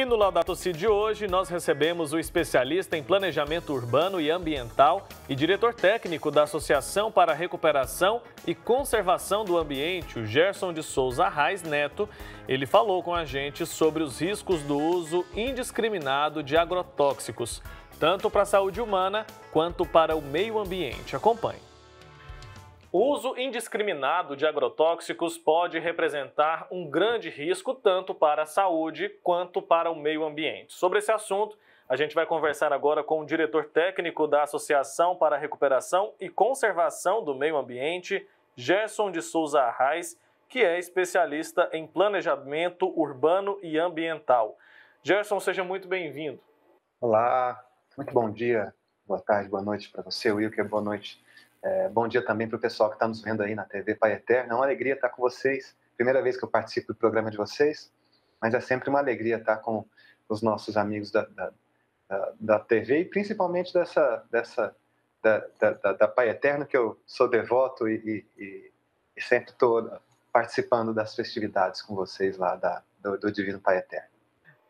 E no Laudato Si de hoje, nós recebemos o especialista em planejamento urbano e ambiental e diretor técnico da Associação para a Recuperação e Conservação do Ambiente, o Gerson de Souza Arraes Neto. Ele falou com a gente sobre os riscos do uso indiscriminado de agrotóxicos, tanto para a saúde humana quanto para o meio ambiente. Acompanhe. O uso indiscriminado de agrotóxicos pode representar um grande risco tanto para a saúde quanto para o meio ambiente. Sobre esse assunto, a gente vai conversar agora com o diretor técnico da Associação para a Recuperação e Conservação do Meio Ambiente, Gerson de Souza Arraes, que é especialista em planejamento urbano e ambiental. Gerson, seja muito bem-vindo. Olá, muito bom dia, boa tarde, boa noite para você, Wilker, boa noite. Bom dia também para o pessoal que está nos vendo aí na TV Pai Eterno. É uma alegria estar com vocês. Primeira vez que eu participo do programa de vocês, mas é sempre uma alegria estar com os nossos amigos da TV e principalmente da Pai Eterno, que eu sou devoto e sempre estou participando das festividades com vocês lá do Divino Pai Eterno.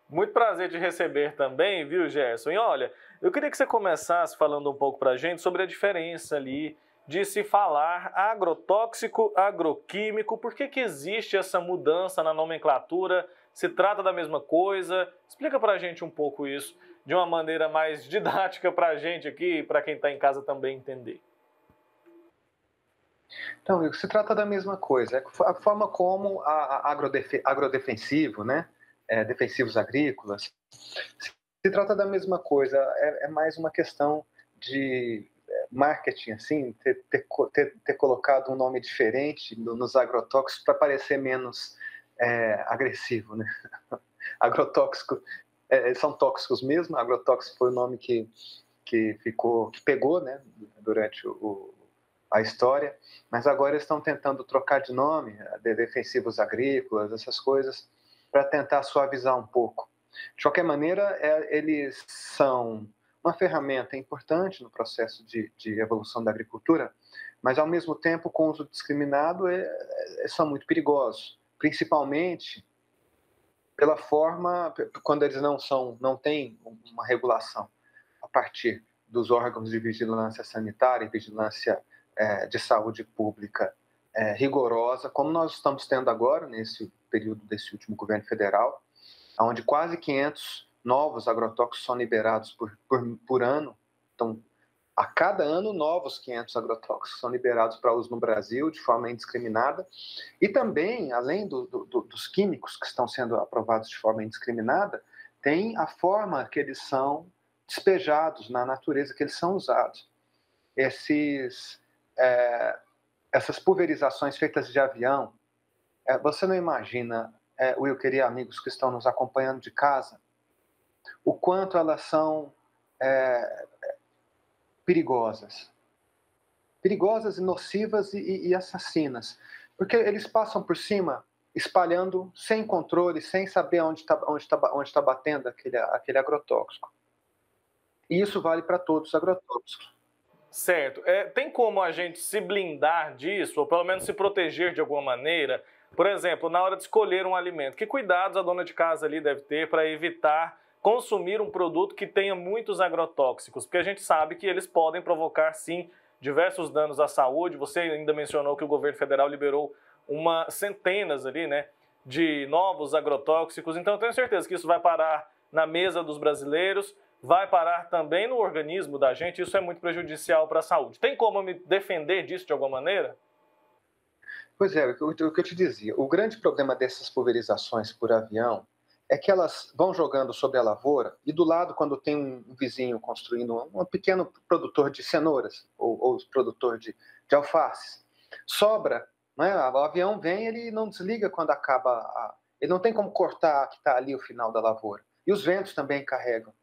Muito prazer de receber também, viu, Gerson? E olha, eu queria que você começasse falando um pouco para a gente sobre a diferença ali de se falar agrotóxico, agroquímico. Por que existe essa mudança na nomenclatura? Se trata da mesma coisa? Explica para a gente um pouco isso de uma maneira mais didática para a gente aqui e para quem está em casa também entender. Então, se trata da mesma coisa. A forma como agrodefensivo, né? Defensivos agrícolas, se trata da mesma coisa, é mais uma questão de marketing, assim, ter colocado um nome diferente nos agrotóxicos para parecer menos agressivo, né? Agrotóxico, são tóxicos mesmo, agrotóxico foi o nome que pegou, né, durante a história, mas agora eles estão tentando trocar de nome, de defensivos agrícolas, essas coisas, para tentar suavizar um pouco. De qualquer maneira, eles são uma ferramenta importante no processo de evolução da agricultura, mas, ao mesmo tempo, com uso discriminado, são muito perigosos, principalmente pela forma, quando eles não têm uma regulação a partir dos órgãos de vigilância sanitária e vigilância de saúde pública rigorosa, como nós estamos tendo agora, nesse período desse último governo federal, onde quase 500 novos agrotóxicos são liberados por ano. Então, a cada ano, novos 500 agrotóxicos são liberados para uso no Brasil de forma indiscriminada. E também, além dos químicos que estão sendo aprovados de forma indiscriminada, tem a forma que eles são despejados na natureza, que eles são usados. Essas pulverizações feitas de avião, você não imagina, Wilker e amigos que estão nos acompanhando de casa, o quanto elas são perigosas e nocivas e assassinas, porque eles passam por cima espalhando sem controle, sem saber onde está batendo aquele agrotóxico. E isso vale para todos os agrotóxicos. Certo. Tem como a gente se blindar disso, ou pelo menos se proteger de alguma maneira? Por exemplo, na hora de escolher um alimento, que cuidados a dona de casa ali deve ter para evitar consumir um produto que tenha muitos agrotóxicos? Porque a gente sabe que eles podem provocar, sim, diversos danos à saúde. Você ainda mencionou que o governo federal liberou centenas ali, né, de novos agrotóxicos. Então, eu tenho certeza que isso vai parar na mesa dos brasileiros, vai parar também no organismo da gente. Isso é muito prejudicial para a saúde. Tem como me defender disso de alguma maneira? Pois é, o que eu te dizia, o grande problema dessas pulverizações por avião é que elas vão jogando sobre a lavoura e do lado, quando tem um vizinho construindo um pequeno produtor de cenouras ou produtor de alfaces, sobra, né? O avião vem, ele não desliga quando acaba, ele não tem como cortar que está ali o final da lavoura. E os ventos também carregam.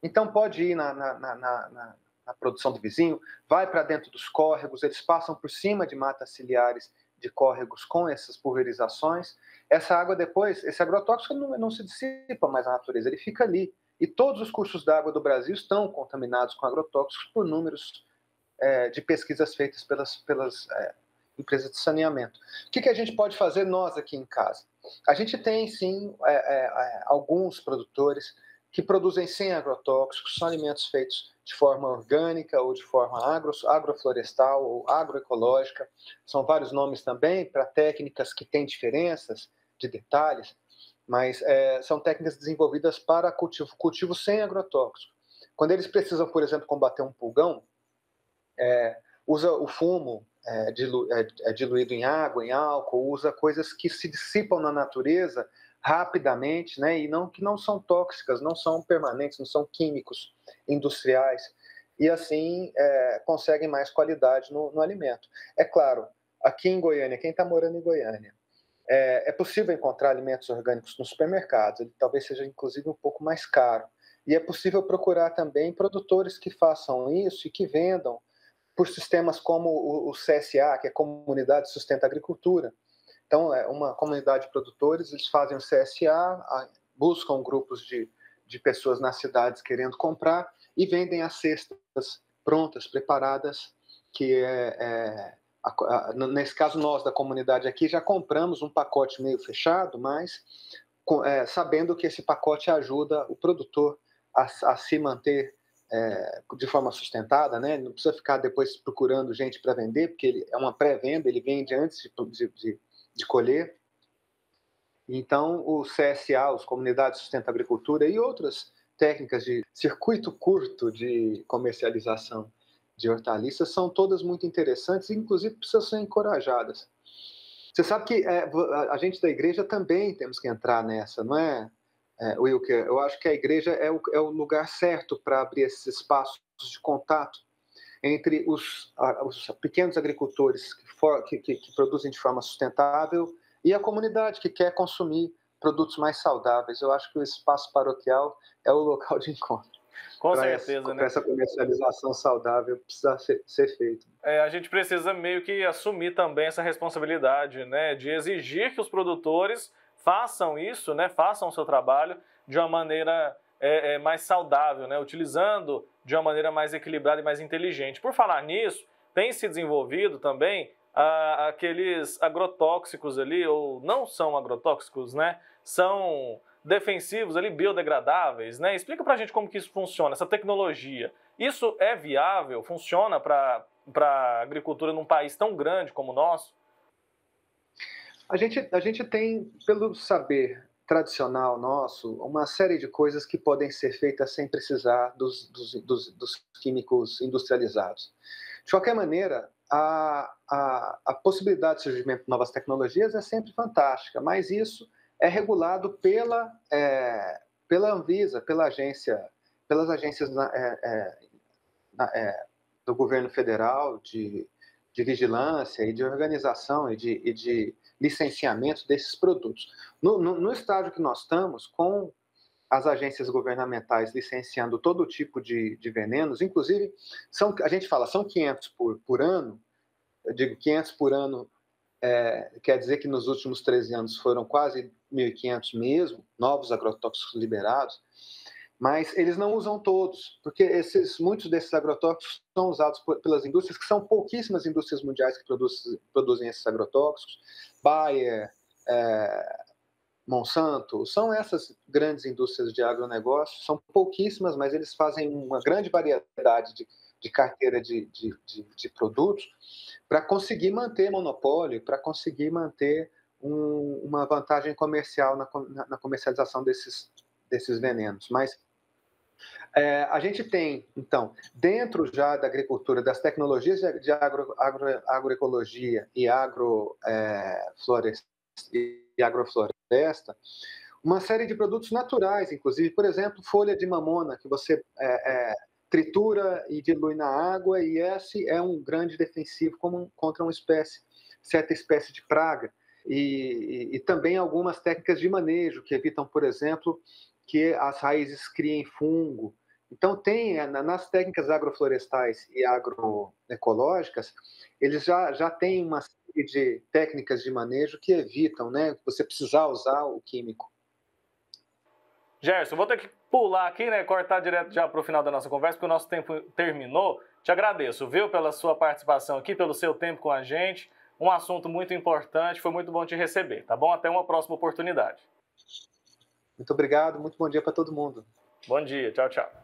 Então pode ir na produção do vizinho, vai para dentro dos córregos, eles passam por cima de matas ciliares de córregos com essas pulverizações. Essa água depois, esse agrotóxico não se dissipa mais na natureza, ele fica ali. E todos os cursos d'água do Brasil estão contaminados com agrotóxicos por números de pesquisas feitas pelas empresas de saneamento. O que a gente pode fazer nós aqui em casa? A gente tem, sim, alguns produtores que produzem sem agrotóxicos, são alimentos feitos de forma orgânica ou de forma agroflorestal ou agroecológica. São vários nomes também para técnicas que têm diferenças de detalhes, mas são técnicas desenvolvidas para cultivo sem agrotóxico. Quando eles precisam, por exemplo, combater um pulgão, usa o fumo diluído em água, em álcool, usa coisas que se dissipam na natureza rapidamente, né, e que não são tóxicas, não são permanentes, não são químicos industriais, e assim conseguem mais qualidade no alimento. É claro, aqui em Goiânia, quem está morando em Goiânia, é possível encontrar alimentos orgânicos nos supermercados, ele talvez seja inclusive um pouco mais caro, e é possível procurar também produtores que façam isso e que vendam por sistemas como o CSA, que é Comunidade de Sustenta Agricultura. Então, é uma comunidade de produtores, eles fazem o CSA, buscam grupos de pessoas nas cidades querendo comprar e vendem as cestas prontas, preparadas, que nesse caso nós da comunidade aqui já compramos um pacote meio fechado, mas sabendo que esse pacote ajuda o produtor a se manter de forma sustentada, né? Não precisa ficar depois procurando gente para vender, porque ele é uma pré-venda, ele vende antes de colher. Então, o CSA, as Comunidades de Sustenta Agricultura e outras técnicas de circuito curto de comercialização de hortaliças são todas muito interessantes e, inclusive, precisam ser encorajadas. Você sabe que a gente da igreja também temos que entrar nessa, não é, Wilker? Eu acho que a igreja é o lugar certo para abrir esses espaços de contato entre os pequenos agricultores que produzem de forma sustentável e a comunidade que quer consumir produtos mais saudáveis. Eu acho que o espaço paroquial é o local de encontro. Com certeza, para né? essa comercialização saudável precisa ser feito. A gente precisa meio que assumir também essa responsabilidade, né, de exigir que os produtores façam isso, né, façam o seu trabalho de uma maneira mais saudável, né, utilizando de uma maneira mais equilibrada e mais inteligente. Por falar nisso, tem se desenvolvido também aqueles agrotóxicos ali, ou não são agrotóxicos, né, são defensivos ali, biodegradáveis, né? Explica pra gente como que isso funciona, essa tecnologia. Isso é viável? Funciona para a agricultura num país tão grande como o nosso? A gente tem, pelo saber tradicional nosso, uma série de coisas que podem ser feitas sem precisar dos químicos industrializados. De qualquer maneira, a possibilidade de surgimento de novas tecnologias é sempre fantástica, mas isso é regulado pela Anvisa, pelas agências do governo federal de vigilância e de organização e de licenciamento desses produtos. No estágio que nós estamos, com as agências governamentais licenciando todo tipo de venenos, inclusive, a gente fala, são 500 por ano, eu digo 500 por ano, quer dizer que nos últimos 13 anos foram quase 1.500 mesmo, novos agrotóxicos liberados, mas eles não usam todos, porque muitos desses agrotóxicos são usados pelas indústrias, que são pouquíssimas indústrias mundiais que produzem esses agrotóxicos. Bayer, Monsanto, são essas grandes indústrias de agronegócio, são pouquíssimas, mas eles fazem uma grande variedade de carteira de produtos para conseguir manter monopólio, para conseguir manter uma vantagem comercial na comercialização desses venenos. Mas a gente tem, então, dentro já da agricultura, das tecnologias de agroecologia e agrofloresta, uma série de produtos naturais, inclusive, por exemplo, folha de mamona, que você tritura e dilui na água, e esse é um grande defensivo contra certa espécie de praga. E também algumas técnicas de manejo que evitam, por exemplo, que as raízes criem fungo. Então, nas técnicas agroflorestais e agroecológicas, eles já têm uma série de técnicas de manejo que evitam, né, você precisar usar o químico. Gerson, vou ter que pular aqui, né, cortar direto já para o final da nossa conversa, porque o nosso tempo terminou. Te agradeço, viu, pela sua participação aqui, pelo seu tempo com a gente. um assunto muito importante. Foi muito bom te receber, tá bom? Até uma próxima oportunidade. Muito obrigado, muito bom dia para todo mundo. Bom dia, tchau, tchau.